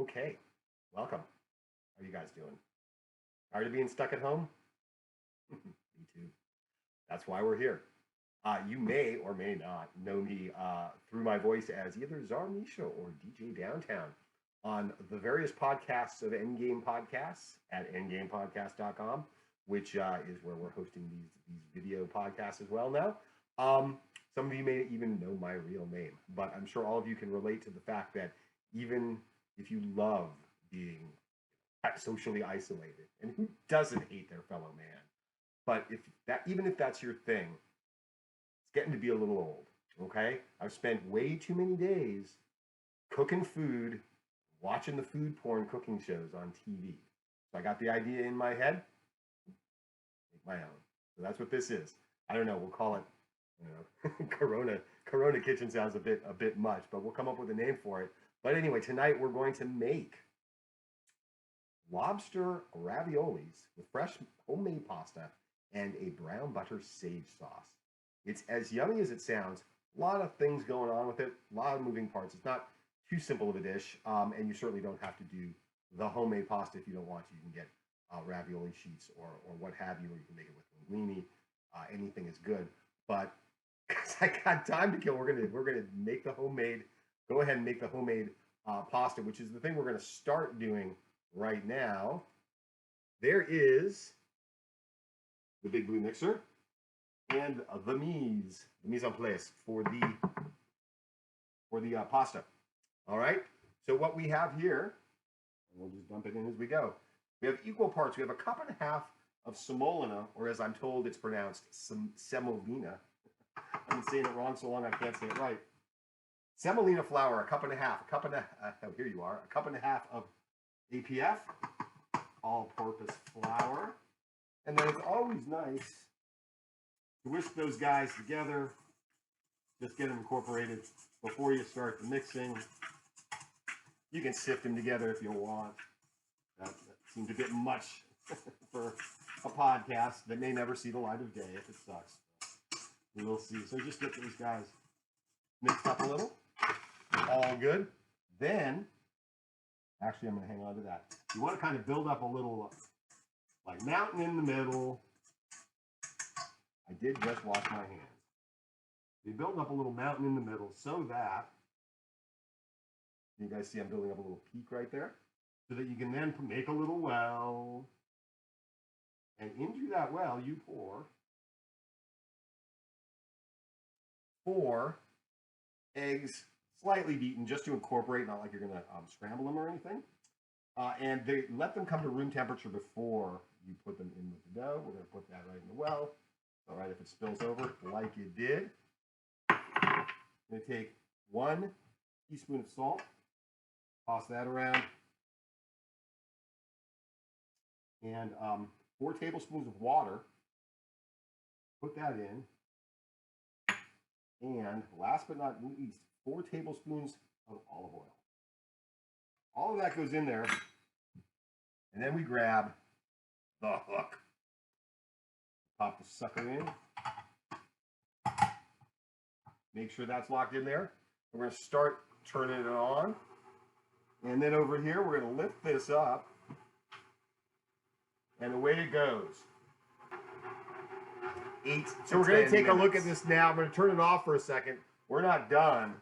Okay, welcome. How are you guys doing? Tired of being stuck at home? Me too. That's why we're here. You may or may not know me through my voice as either Tsar Misha or DJ Downtown on the various podcasts of EndGame Podcasts at endgamepodcast.com, which is where we're hosting these video podcasts as well now. Some of you may even know my real name, but I'm sure all of you can relate to the fact that even if you love being socially isolated, and who doesn't hate their fellow man, but if that, even if that's your thing, it's getting to be a little old. Okay, I've spent way too many days cooking food, watching the food porn cooking shows on TV. So I got the idea in my head, make my own. So that's what this is. I don't know. We'll call it, Corona Kitchen sounds a bit much, but we'll come up with a name for it. But anyway, tonight we're going to make lobster raviolis with fresh homemade pasta and a brown butter sage sauce. It's as yummy as it sounds. A lot of things going on with it, a lot of moving parts. It's not too simple of a dish, and you certainly don't have to do the homemade pasta if you don't want to. You can get ravioli sheets or what have you, or you can make it with linguine. Anything is good. But because I got time to kill, we're gonna make the homemade. Go ahead and make the homemade pasta, which is the thing we're gonna start doing right now. There is the big blue mixer and the mise en place for the pasta. All right. So what we have here, and we'll just dump it in as we go. We have equal parts. We have a cup and a half of semolina, or as I'm told it's pronounced, semolina. I've been saying it wrong so long I can't say it right. Semolina flour, a cup and a half. Here you are. A cup and a half of APF, all-purpose flour. And then it's always nice to whisk those guys together. Just get them incorporated before you start the mixing. You can sift them together if you want. That seems a bit much for a podcast that may never see the light of day if it sucks. We'll see. So just get these guys mixed up a little. All good. Then, actually, I'm going to hang on to that. You want to kind of build up a little, like, mountain in the middle. I did just wash my hands. You build up a little mountain in the middle so that, you guys see I'm building up a little peak right there, so that you can then make a little well. And into that well, you pour 4 eggs, slightly beaten, just to incorporate, not like you're going to scramble them or anything. And they let them come to room temperature before you put them in with the dough. We're going to put that right in the well. All right, if it spills over like it did. I'm going to take 1 teaspoon of salt, toss that around, and 4 tablespoons of water. Put that in. And last but not least, 4 tablespoons of olive oil. All of that goes in there. And then we grab the hook. Pop the sucker in. Make sure that's locked in there. We're going to start turning it on. And then over here, we're going to lift this up. And away it goes. 8 so we're going to take a look at this now. I'm going to turn it off for a second. We're not done,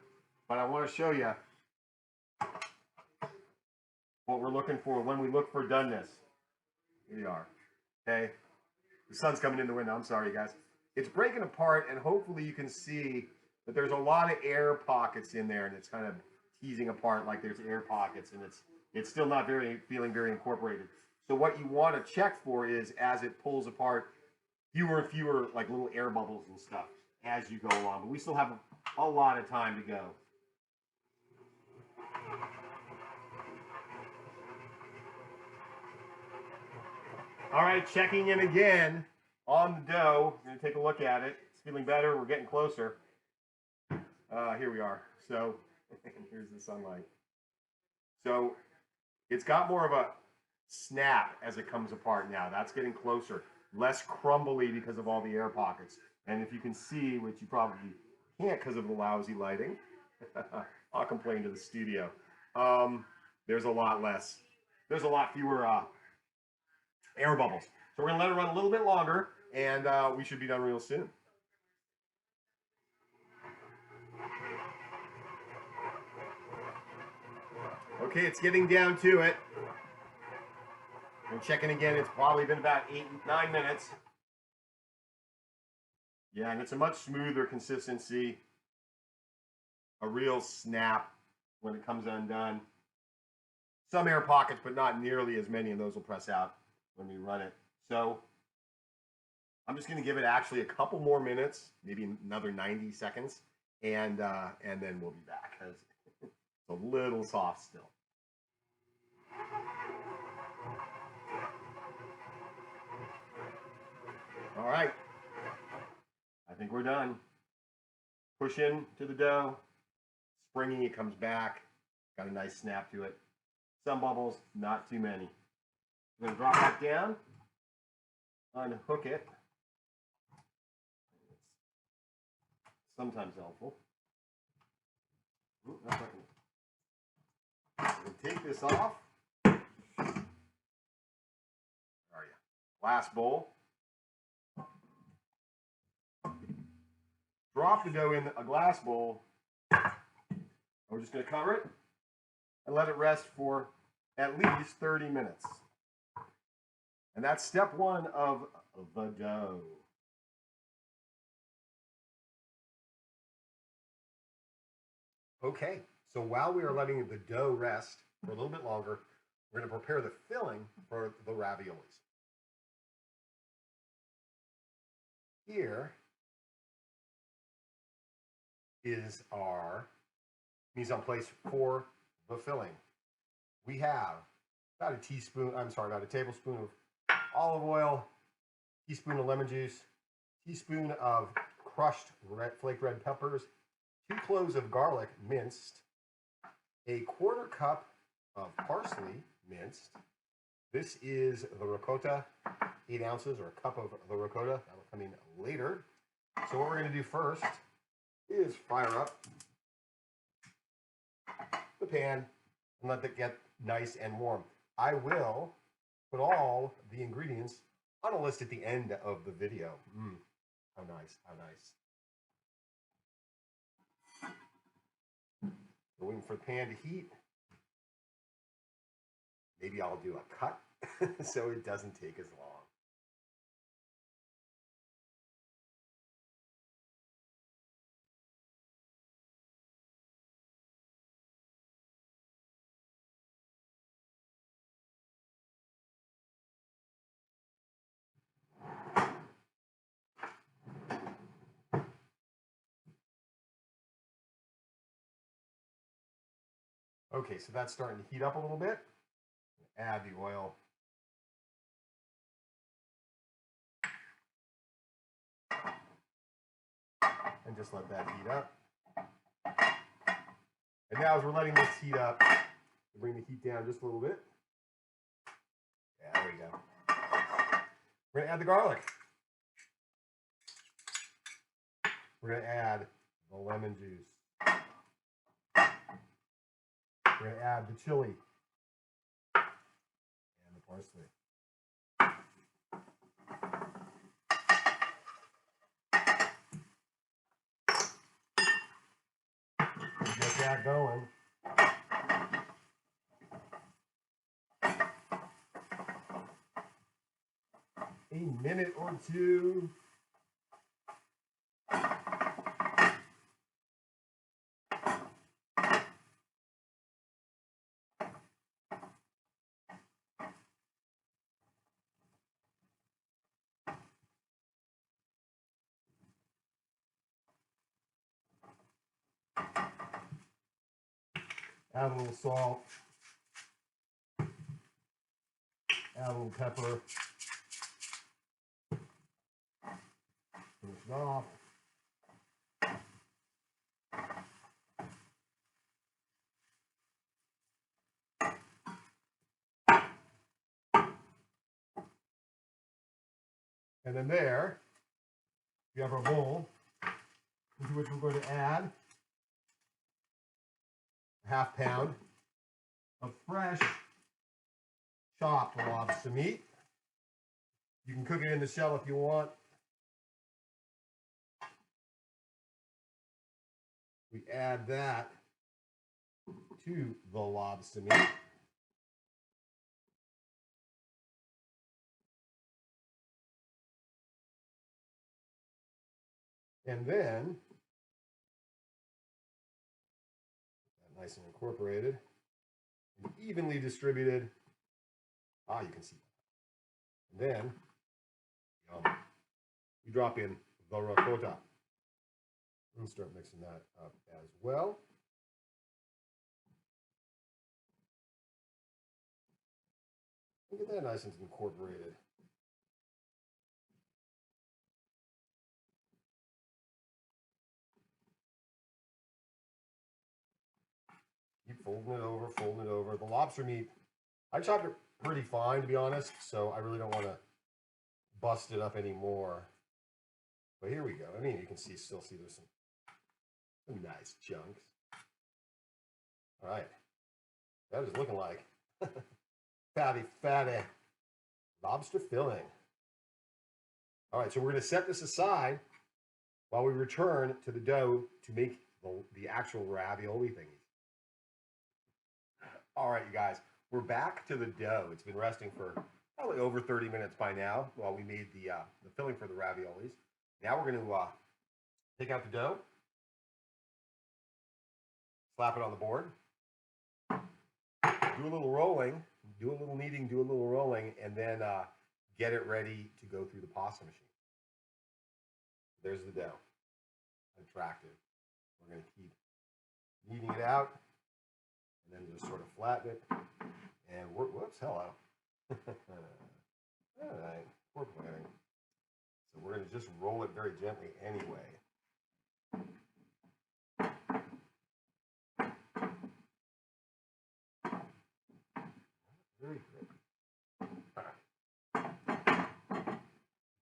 but I want to show you what we're looking for when we look for doneness. Here you are. Okay. The sun's coming in the window. I'm sorry, guys. It's breaking apart, and hopefully you can see that there's a lot of air pockets in there, and it's kind of teasing apart like there's air pockets, and it's still not feeling very incorporated. So what you want to check for is, as it pulls apart, fewer and fewer like little air bubbles and stuff as you go along. But we still have a lot of time to go. All right, checking in again on the dough. We're going to take a look at it. It's feeling better. We're getting closer. Here we are. So here's the sunlight. So it's got more of a snap as it comes apart now. That's getting closer. Less crumbly because of all the air pockets. And if you can see, which you probably can't because of the lousy lighting, I'll complain to the studio. there's a lot less. There's a lot fewer air bubbles. So we're going to let it run a little bit longer, and we should be done real soon. Okay, it's getting down to it. I'm checking again. It's probably been about 8-9 minutes. Yeah, and it's a much smoother consistency. A real snap when it comes undone. Some air pockets, but not nearly as many, and those will press out when we run it. So I'm just going to give it actually a couple more minutes, maybe another 90 seconds, and then we'll be back because it's a little soft still. All right, I think we're done. Push in to the dough, springy, it comes back, got a nice snap to it. Some bubbles, not too many. I'm going to drop that down, unhook it. Sometimes helpful. Ooh, that's not gonna... Take this off. Where are you? Glass bowl. Drop the dough in a glass bowl. We're just going to cover it and let it rest for at least 30 minutes. And that's step one of the dough. Okay, so while we are letting the dough rest for a little bit longer, we're going to prepare the filling for the raviolis. Here is our mise en place for the filling. We have about a tablespoon of olive oil, teaspoon of lemon juice, teaspoon of crushed flaked red peppers, 2 cloves of garlic minced, a 1/4 cup of parsley minced. This is the ricotta, 8 ounces or a cup of the ricotta. That will come in later. So what we're going to do first is fire up the pan and let it get nice and warm. I will put all the ingredients on a list at the end of the video. How nice, how nice. We're waiting for the pan to heat. Maybe I'll do a cut so it doesn't take as long. Okay, so that's starting to heat up a little bit. Add the oil. And just let that heat up. And now as we're letting this heat up, we'll bring the heat down just a little bit. Yeah, there we go. We're going to add the garlic. We're going to add the lemon juice. We're going to add the chili and the parsley. Get that going. A minute or two. Add a little salt, add a little pepper, finish it off. And then there, we have our bowl, into which we're going to add a 1/2 pound of fresh chopped lobster meat. You can cook it in the shell if you want. We add that to the lobster meat. And then, nice and incorporated, and evenly distributed. You can see. And then, we drop in the ricotta. And start mixing that up as well. And get that nice and incorporated. Keep folding it over, folding it over. The lobster meat, I chopped it pretty fine, to be honest, so I really don't want to bust it up anymore. But here we go. I mean, you can still see there's some nice chunks. All right. That is looking like fatty lobster filling. All right, so we're going to set this aside while we return to the dough to make the actual ravioli thingy. All right, you guys, we're back to the dough. It's been resting for probably over 30 minutes by now while we made the filling for the raviolis. Now we're going to take out the dough, slap it on the board, do a little rolling, do a little kneading, do a little rolling, and then get it ready to go through the pasta machine. There's the dough. Attractive. We're going to keep kneading it out, and then just sort of flatten it. And whoops, hello. All right, we're planning. So we're going to just roll it very gently anyway. Very good.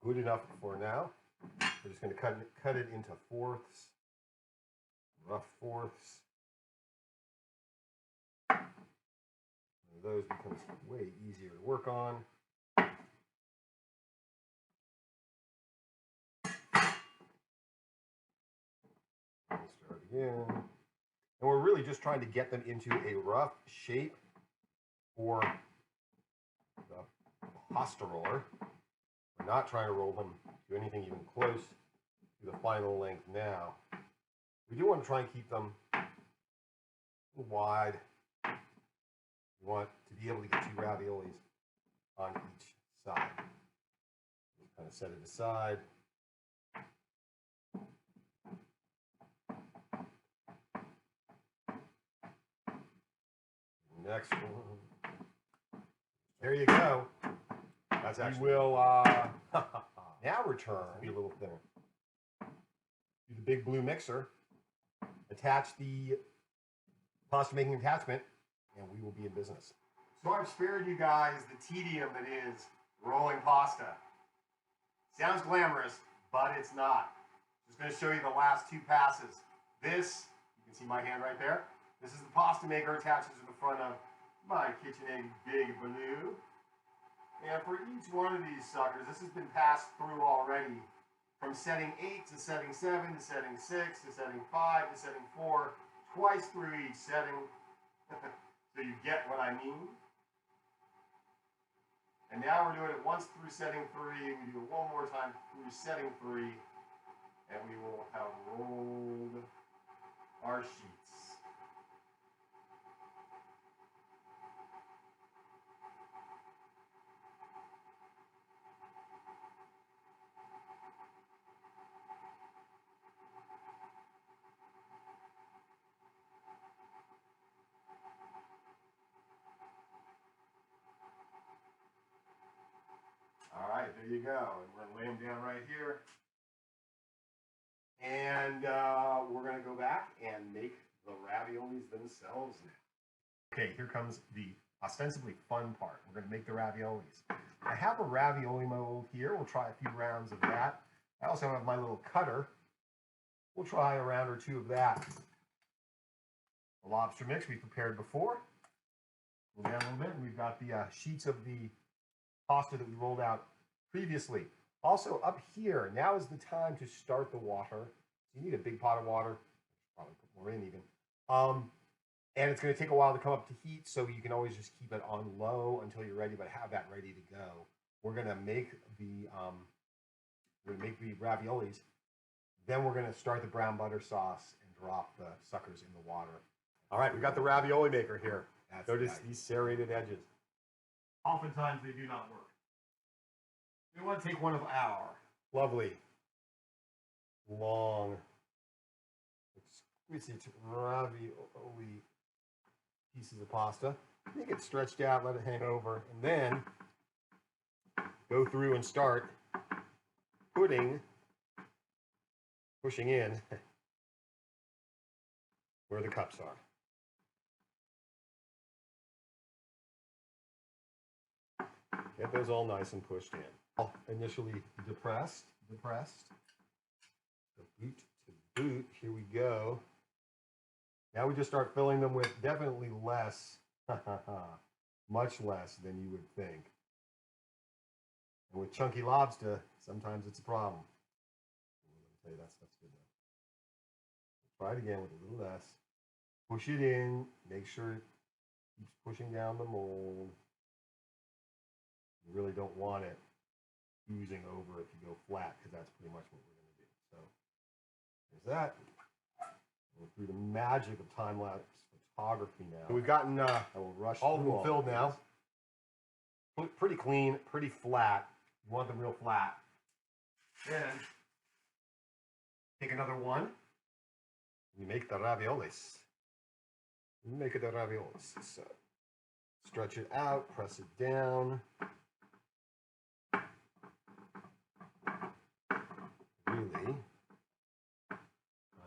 Good enough for now. We're just going to cut it into fourths, rough fourths. And those becomes way easier to work on. Start again. And we're really just trying to get them into a rough shape for the pasta roller. We're not trying to roll them to anything even close to the final length now. We do want to try and keep them wide. We want to be able to get 2 raviolis on each side. Just kind of set it aside. Next one. There you go. That's actually. We will now return. Be a little thinner. Do the big blue mixer. Attach the pasta making attachment, and we will be in business. So I've spared you guys the tedium that is rolling pasta. Sounds glamorous, but it's not. Just going to show you the last 2 passes. This, you can see my hand right there. This is the pasta maker attaches to the front of my KitchenAid Big Blue. And for each one of these suckers, this has been passed through already. From setting 8 to setting 7 to setting 6 to setting 5 to setting 4. Twice through each setting. So you get what I mean. And now we're doing it once through setting 3. We do it one more time through setting 3. And we will have rolled our sheets. All right, there you go. And we're going to lay them down right here. And we're going to go back and make the raviolis themselves now. Okay, here comes the ostensibly fun part. We're going to make the raviolis. I have a ravioli mold here. We'll try a few rounds of that. I also have my little cutter. We'll try a round or 2 of that. The lobster mix we prepared before. Pull down a little bit, and we've got the sheets of the pasta that we rolled out previously. Also, up here, now is the time to start the water. You need a big pot of water. Probably put more in even. And it's going to take a while to come up to heat, so you can always just keep it on low until you're ready, but have that ready to go. We're going to make the raviolis. Then we're going to start the brown butter sauce and drop the suckers in the water. All right, we got the ravioli maker here. Notice these serrated edges. Oftentimes they do not work. We want to take one of our lovely, long, exquisite ravioli pieces of pasta. Make it stretched out, let it hang over, and then go through and start pushing in where the cups are. Get those all nice and pushed in. Initially depressed. The boot to boot. Here we go. Now we just start filling them with definitely less, much less than you would think. And with chunky lobster, sometimes it's a problem. Let me tell you, that stuff's good though. Try it again with a little less. Push it in. Make sure it keeps pushing down the mold. You really don't want it oozing over if you go flat, because that's pretty much what we're going to do. So there's that. We're through the magic of time-lapse photography now. So we've gotten all of them filled now. Pretty clean, pretty flat. You want them real flat. Then take another one. You make the raviolis. So stretch it out, press it down. Really, kind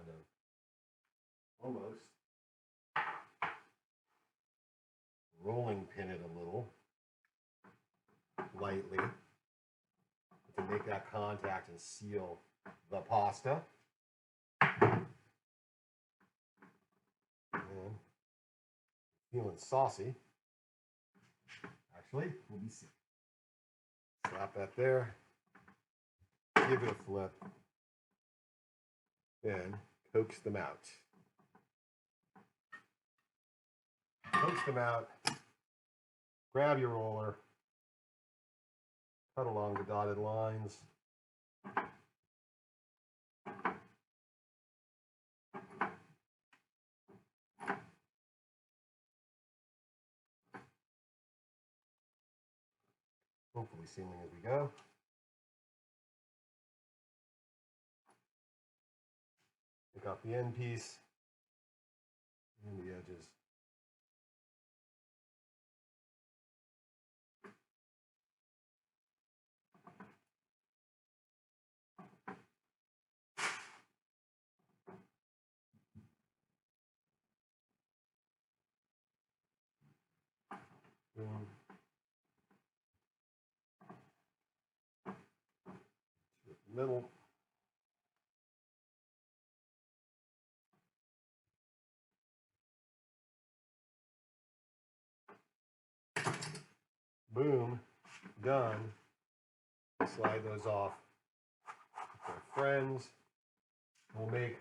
of, almost rolling pin it a little, lightly, to make that contact and seal the pasta. And feeling saucy. Actually, we'll be sick. Slap that there. Give it a flip, then coax them out. Grab your roller, cut along the dotted lines. Hopefully sealing as we go. Pick off the end piece and the edges. Boom. To the middle. Boom, done. Slide those off with our friends. We'll make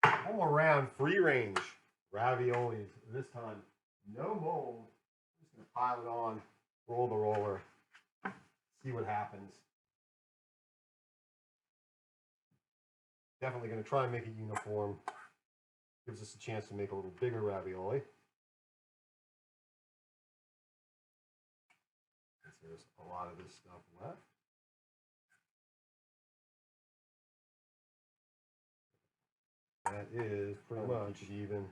all around free range raviolis. This time, no mold. Just gonna pile it on, roll the roller, see what happens. Definitely gonna try and make it uniform. Gives us a chance to make a little bigger ravioli. There's a lot of this stuff left. That is pretty much even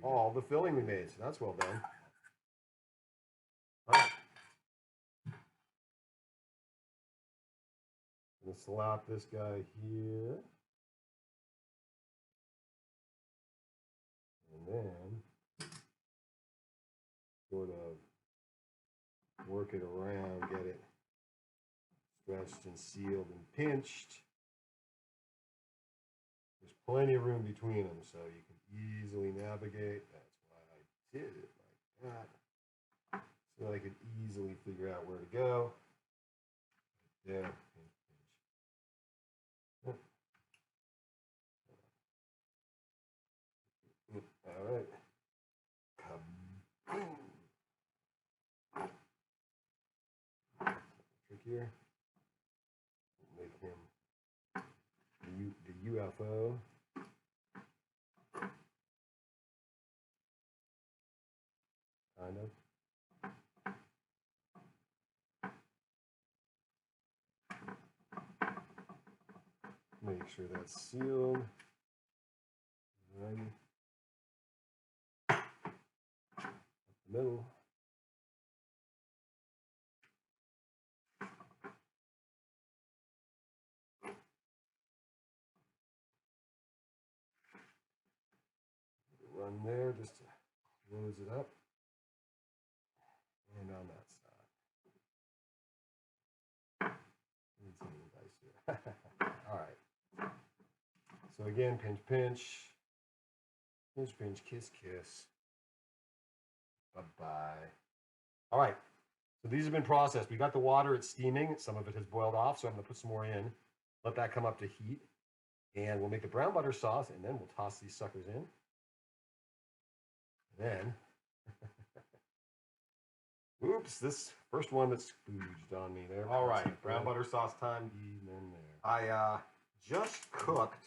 all the filling we made, so that's well done. All right. I'm going to slap this guy here. And then sort of work it around, get it stretched and sealed and pinched. There's plenty of room between them, so you can easily navigate. That's why I did it like that. so I could easily figure out where to go. There. All right. Trick here. Make him the UFO. Kind of. Make sure that's sealed. Right. Up the middle. Run there just to close it up. And on that side. All right. So again, pinch, pinch. Pinch, pinch, kiss, kiss. Bye-bye. All right. So these have been processed. We got the water, it's steaming. Some of it has boiled off, so I'm going to put some more in. Let that come up to heat. And we'll make the brown butter sauce, and then we'll toss these suckers in. And then, oops, this first one that spooged on me there. All right, brown butter sauce time. In there. I just cooked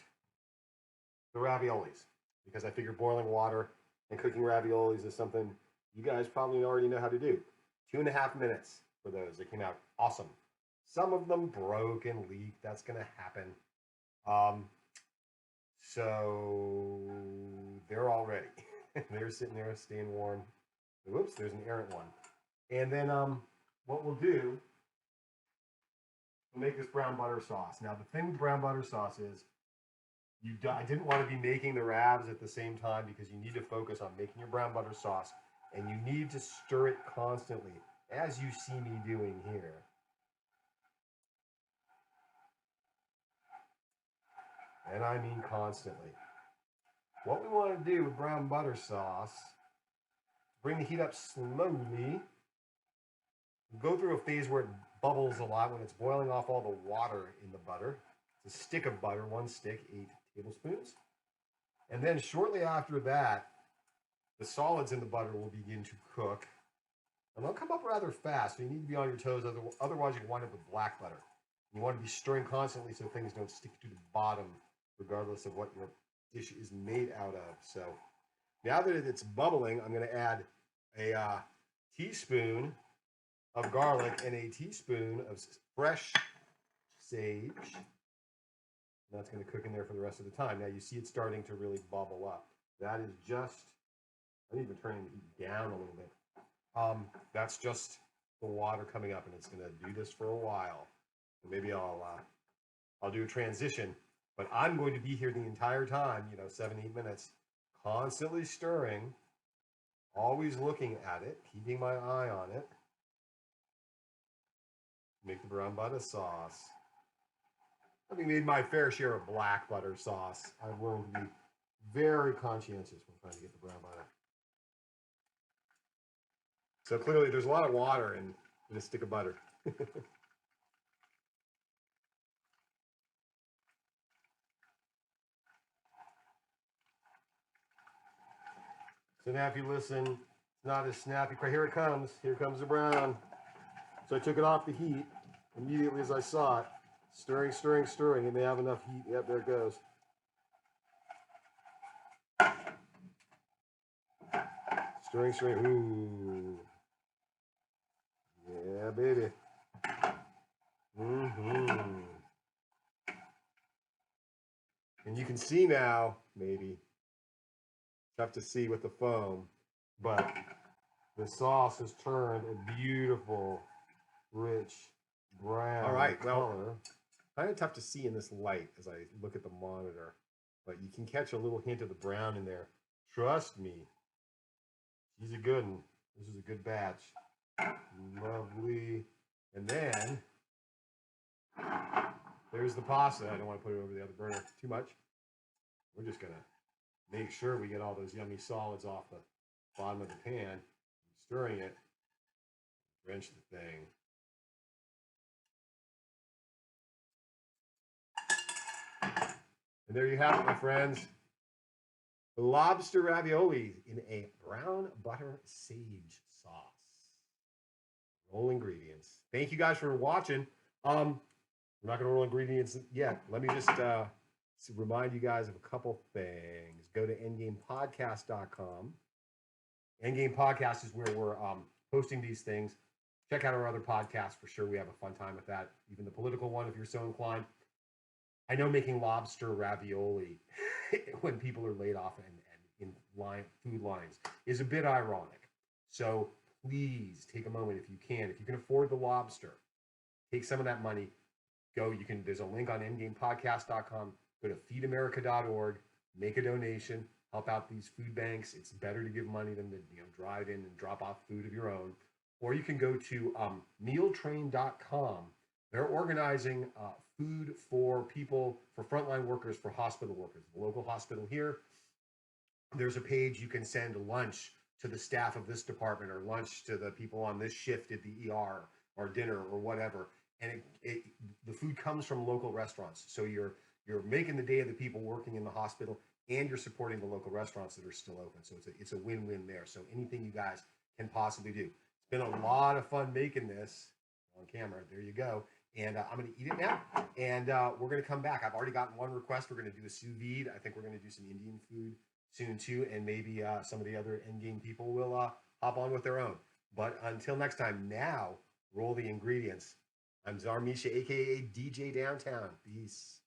the raviolis because I figured boiling water and cooking raviolis is something you guys probably already know how to do. 2.5 minutes for those. They came out awesome. Some of them broke and leaked. That's going to happen. So they're all ready. They're sitting there staying warm. Whoops, there's an errant one. And then what we'll do, we'll make this brown butter sauce. Now the thing with brown butter sauce is, I didn't want to be making the ravs at the same time because you need to focus on making your brown butter sauce and you need to stir it constantly, as you see me doing here. And I mean constantly. What we want to do with brown butter sauce, bring the heat up slowly. Go through a phase where it bubbles a lot when it's boiling off all the water in the butter. It's a stick of butter, 1 stick, 8 tablespoons. And then shortly after that, the solids in the butter will begin to cook. And they'll come up rather fast, so you need to be on your toes, otherwise you can wind up with black butter. You want to be stirring constantly so things don't stick to the bottom, regardless of what your dish is made out of. So now that it's bubbling, I'm going to add a teaspoon of garlic and a teaspoon of fresh sage. And that's going to cook in there for the rest of the time. Now you see it starting to really bubble up. That is just, I need to turn the heat down a little bit. That's just the water coming up, and it's going to do this for a while. And maybe I'll do a transition, but I'm going to be here the entire time, 7-8 minutes, constantly stirring, always looking at it, keeping my eye on it. Make the brown butter sauce. Having made my fair share of black butter sauce, I've learned to be very conscientious when trying to get the brown butter. So clearly there's a lot of water in a stick of butter. So now if you listen, it's not as snappy. Here it comes. Here comes the brown. So I took it off the heat immediately as I saw it. Stirring, stirring, stirring. It may have enough heat. Yep, there it goes. Stirring, stirring. Ooh. Yeah, baby. And you can see now, maybe, tough to see with the foam, but the sauce has turned a beautiful, rich brown color. Kind of tough to see in this light as I look at the monitor, but you can catch a little hint of the brown in there. Trust me, she's a good one. This is a good batch. Lovely. And then there's the pasta. I don't want to put it over the other burner too much. We're just going to make sure we get all those yummy solids off the bottom of the pan. I'm stirring it. Wrench the thing. And there you have it, my friends. Lobster ravioli in a brown butter sage sauce. Roll ingredients. Thank you guys for watching. We're not going to roll ingredients yet. Let me just remind you guys of a couple things. Go to endgamepodcast.com. EndGame Podcast is where we're posting these things. Check out our other podcasts for sure. We have a fun time with that. Even the political one, if you're so inclined. I know making lobster ravioli when people are laid off and in food lines is a bit ironic. So please take a moment if you can. If you can afford the lobster, take some of that money. There's a link on endgamepodcast.com. Go to feedamerica.org, make a donation, help out these food banks. It's better to give money than to drive in and drop off food of your own. Or you can go to mealtrain.com. They're organizing food for people, for frontline workers, for hospital workers. The local hospital here, there's a page you can send lunch to the staff of this department or lunch to the people on this shift at the ER or dinner or whatever. And the food comes from local restaurants. So you're making the day of the people working in the hospital and you're supporting the local restaurants that are still open. So it's a win-win there. So anything you guys can possibly do. It's been a lot of fun making this on camera. There you go. And I'm going to eat it now. And we're going to come back. I've already gotten one request. We're going to do a sous vide. I think we're going to do some Indian food soon too. And maybe some of the other EndGame people will hop on with their own. But until next time, now roll the ingredients. I'm Tsar Misha, a.k.a. DJ Downtown. Peace.